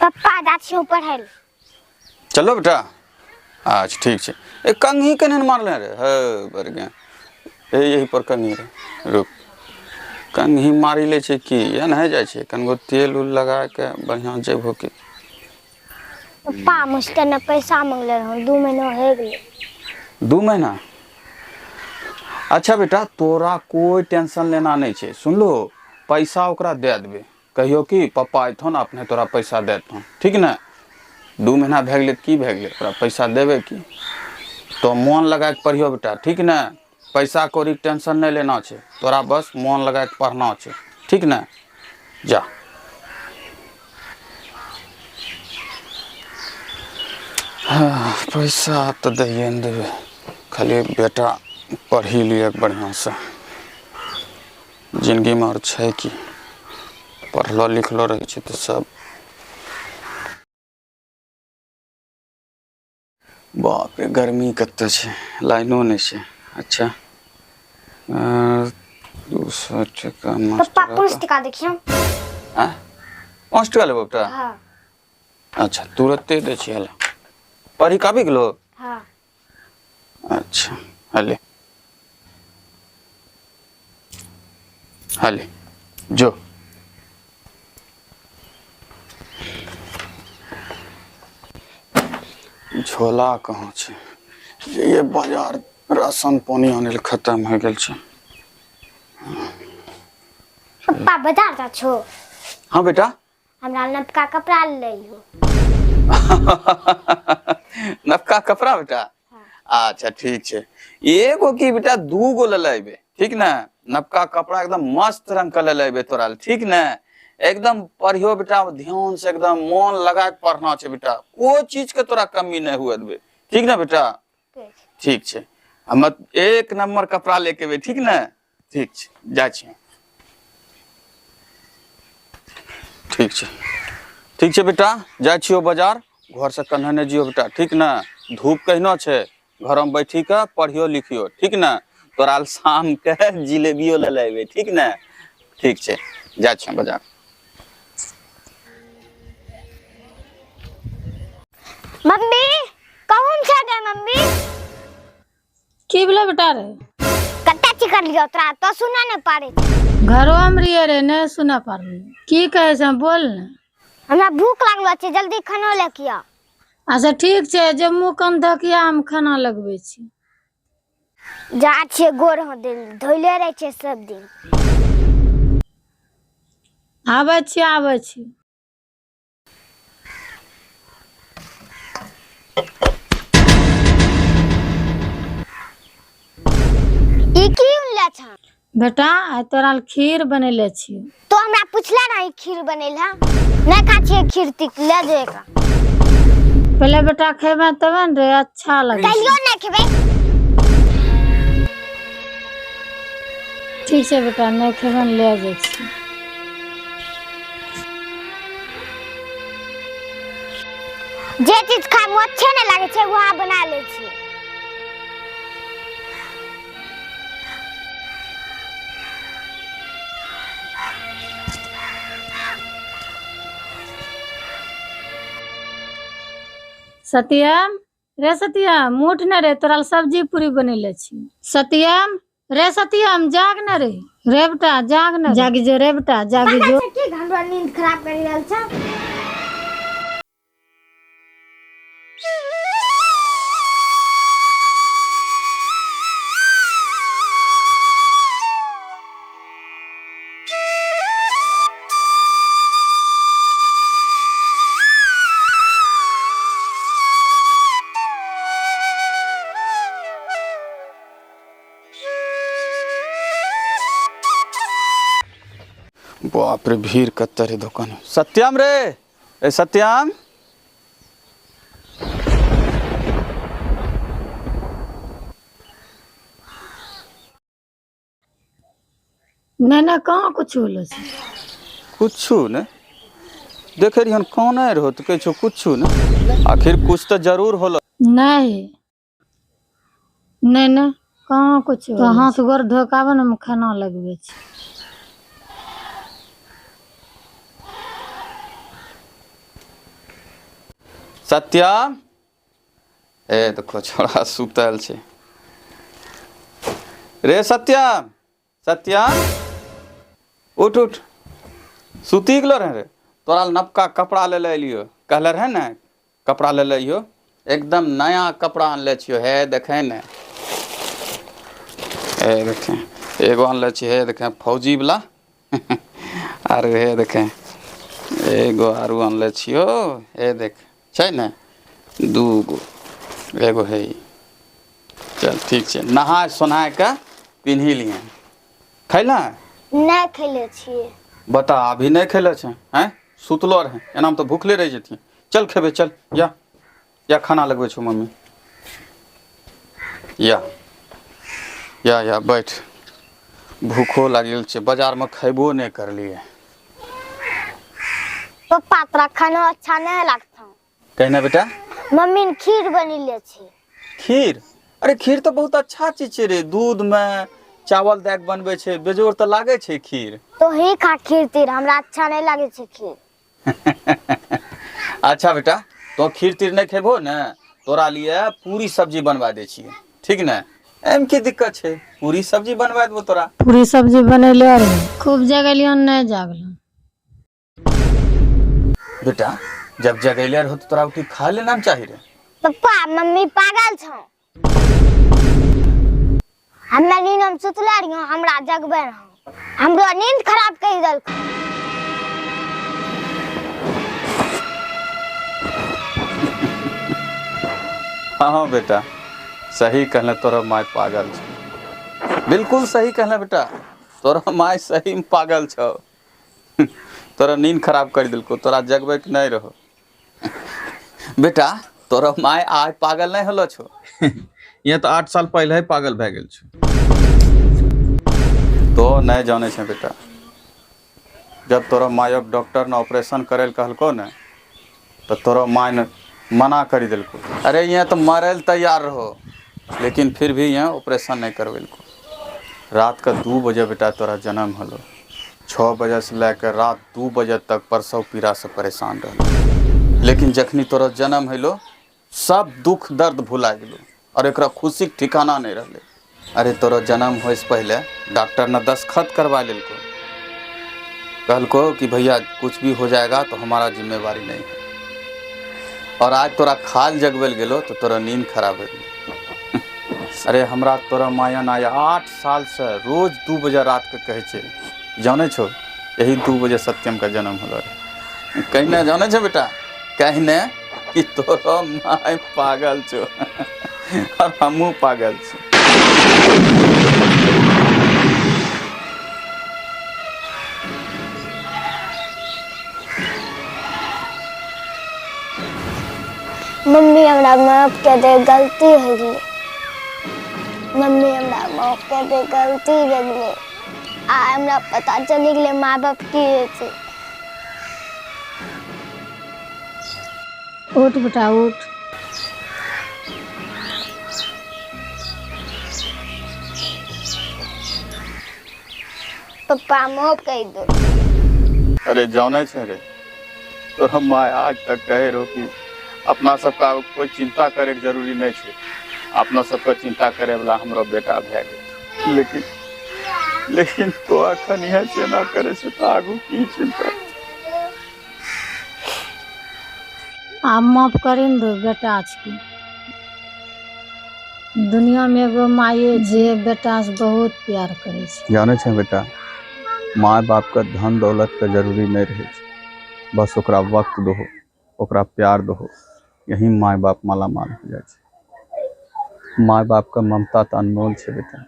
पप्पा जाछी ऊपर है। चलो बेटा अच्छा ठीक है। एक कंघी कने मारले रे हे बर गया यही पर कंघी रे रुक कंघी मारी ले छे की या नहीं जाय छे कनगो तेल उल लगा के बढ़िया जेबो की। पप्पा मुझसे न पैसा मांगले रहो 2 महीना हो गए। 2 महीना अच्छा बेटा तोरा कोई टेंशन लेना नहीं छे सुन लो पैसा ओकरा दे देबे कहियो कि पप्पा अइथन अपने तोरा पैसा देथन ठीक ना 2 महीना भे गेले की भे गेले तोरा पैसा देबे की तो मन लगा के पढ़ियो बेटा ठीक ना पैसा कौड़ी टेंशन नहीं लेना छे तोरा बस मन लगा के पढ़ना छे ठीक ना जा। हाँ, पैसा तो दइए न देबे खाली बेटा पढ़ी लिए बढ़िया से जिंदगी में और छै कि पढ़लो लिखलो रहे छे तो सब बाप रे गर्मी कत्ते छे लाइनो नहीं छे। अच्छा 200 टका पप्पा 5 टका देखियो। हां 5 टका लेबो बेटा। हां अच्छा तुरंते दे छी हला पढ़ी काबी गेलो। हां अच्छा हले हले जो झोला कहाँ छे ये बाजार राशन पानी आने खत्म हो गेल छे। पप्पा बाजार जा छो। हाँ बेटा हमरा नवका कपड़ा ले हो। नवका कपड़ा बेटा। हाँ। अच्छा ठीक है एगो की बेटा 2 गो ले लेबे ठीक ना नवका कपड़ा एकदम मस्त रंग का ले लेबे तोरा ठीक ना एकदम पढ़ियो बेटा ध्यान से एकदम मन लगा के पढ़ना छे बेटा कोई चीज के तोरा कमी नहीं हुए देबे ठीक ना बेटा। ठीक छे हम 1 नंबर कपड़ा लेके बे ठीक ना ठीक छे जा छे ठीक छे बेटा जा छियो बाजार घर से कन्हने जियो बेटा ठीक ना धूप कहनो छे घर में बैठी के पढ़ियो लिखियो ठीक ना तोरा शाम के जिलेबियो ले लेबे ठीक ना ठीक छे जा छियो बाजार। मम्मी कहूं छे गे मम्मी की बोला बेटा रे कत्ते चिकन लियो तोरा तो सुना नहीं पारे घरो में रिये रे नहीं सुना पारली की कहे छे बोल ना। हमरा भूख लागलो छे जल्दी खाना लेके आ। अच्छा ठीक छे जब मुंह कान धकिया हम खाना लगबे छी जा छे गोर हो दिल धोइले रहे छे सब दिन। आवे छी ई की उनला छ बेटा आज तोरा खीर बनेले छी। तो हमरा पूछला ना खीर बनेला नहीं खा छे खीर तिक ले जे का पहले बेटा खेबे तबे न रे अच्छा लगे कहियो नहीं खेबे। ठीक छे बेटा नहीं खेबे ले जाय छी। जे चीज खाए में अच्छे नहीं लागे छे वहां बना ले छी। सत्यम रे सत्यम उठ न रे तोरा सब्जी पूरी बनेले छी। सत्यम रे सत्यम जाग न रे बेटा जाग न जागी जो रे बेटा जागी जो की घंटा नींद खराब कर रहल छ। बाप रे भीड़ कत्ते रे दुकान सत्यम रे ए सत्यम नहीं कहाँ कुछ होलो से कुछ ने देखे रही कौन रहो तो कह छो कुछ ने आखिर कुछ तो जरूर होलो। नहीं कहाँ कुछ तो हाथ गोर धोकाबे न खाना लगबे छी। सत्यम ए देखो छोड़ा सुतल छे रे सत्यम सत्यम उठ उठ सुती गेलो रे तोरा नवका कपड़ा ले लियो कहले रहे ने कपड़ा ले लियो एकदम नया कपड़ा आनले छियो हे देखे ने ए देखे एगो आनले छियो हे देखे फौजी वाला आर हे देखे एगो आरू आनले छियो हे देख छै ने दूगो एगो है चल ठीक छै नहा सोना के पिन्ही लिए खैला नहीं खेले छिए बता अभी नहीं खेले छे हैं सुतलो रहे एना तो भूखले रह जती चल खेबे चल या खाना लगबे छो मम्मी या बैठ भूखो लागल छे बाजार में खैबो नहीं करलिए पप्पा तोरा खाना अच्छा नहीं लगता कहना बेटा मम्मी ने खीर बनीले छी खीर अरे खीर तो बहुत अच्छा चीज छे रे दूध में चावल दे के बनबे छे बेजोर तो लागे छे खीर तो ही खा खीर तीर हमरा अच्छा नहीं लागे छे खीर अच्छा बेटा तो खीर तीर नहीं खेबो ने तोरा लिए पूरी सब्जी बनवा दे छिए ठीक ने एम की दिक्कत छे पूरी सब्जी बनवा देबो तोरा पूरी सब्जी बनैले रहे खूब जगलियन नहीं जागलन बेटा जब जगैले रहो तो तोरा उठी खा लेना चाहिए रे पप्पा मम्मी पागल छौ हमरा नींद हम सुतले रहियो हमरा जगबे रहो हमरो नींद खराब कर देलको हाँ बेटा सही कहले तोरा माय पागल छ बिल्कुल सही कहले बेटा तोरा माय सही में पागल छौ तोरा नींद खराब कर दिलको तोरा जगबे के नहीं रहो बेटा तोरा माय आज पागल नहीं हलो छो ये तो 8 साल पहले ही पागल भए गेल छो तो नहीं जाने छे बेटा जब तोरा मायक डॉक्टर ने ऑपरेशन करे कहलको ने तो तोरा माय ने मना कर दिलको अरे ये तो मरे तैयार रहो लेकिन फिर भी यहाँ ऑपरेशन नहीं करवेलको रात का 2 बजे बेटा तोरा जन्म हलो 6 बजे से लेकर रात 2 बजे तक प्रसव पीड़ा से परेशान रह लेकिन जखनी तोरा जन्म हलो सब दुख दर्द भुला गेलो और एक खुशी के ठिकाना नहीं रहले अरे तोरा जन्म हो से पहले डॉक्टर ने दस्तखत करवा लेलको कहलको कि भैया कुछ भी हो जाएगा तो हमारा जिम्मेवारी नहीं है और आज तोरा खाल जगबल गेलो तो तोरा नींद खराब हो गई अरे हमरा तोरा माया नाया 8 साल से रोज 2 बजे रात के कहे छे जाने छो यही 2 बजे सत्यम का जन्म होलो रे कहने जाने छो बेटा कहने कि तोरा माय पागल छो और हमहू पागल छी मम्मी हमरा माफ कर दे गलती हो गई मम्मी हमरा माफ कर दे गलती हो गई आ हमरा पता चली गेले माँ बाप की छै उठ बेटा उठ पप्पा माफ कर दो अरे जाने छे रे तोरा माय आज तक कहे रहो कि अपना सबका कोई चिंता करे जरूरी नहीं छे अपना सबका चिंता करे वाला हमरो बेटा भए गेल लेकिन तो अखन यह से ना करे से तो आगू की चिंता आप माफ करी न दो बेटा की दुनिया में एगो माये जे बेटा से बहुत प्यार करे छै जाने छे बेटा माँ बाप का धन दौलत का जरूरी नहीं रहे छे बस ओकरा वक्त दहो ओकरा प्यार दहो यही माँ बाप माला माल हो जाए छे माँ बाप का ममता तो अनमोल छे बेटा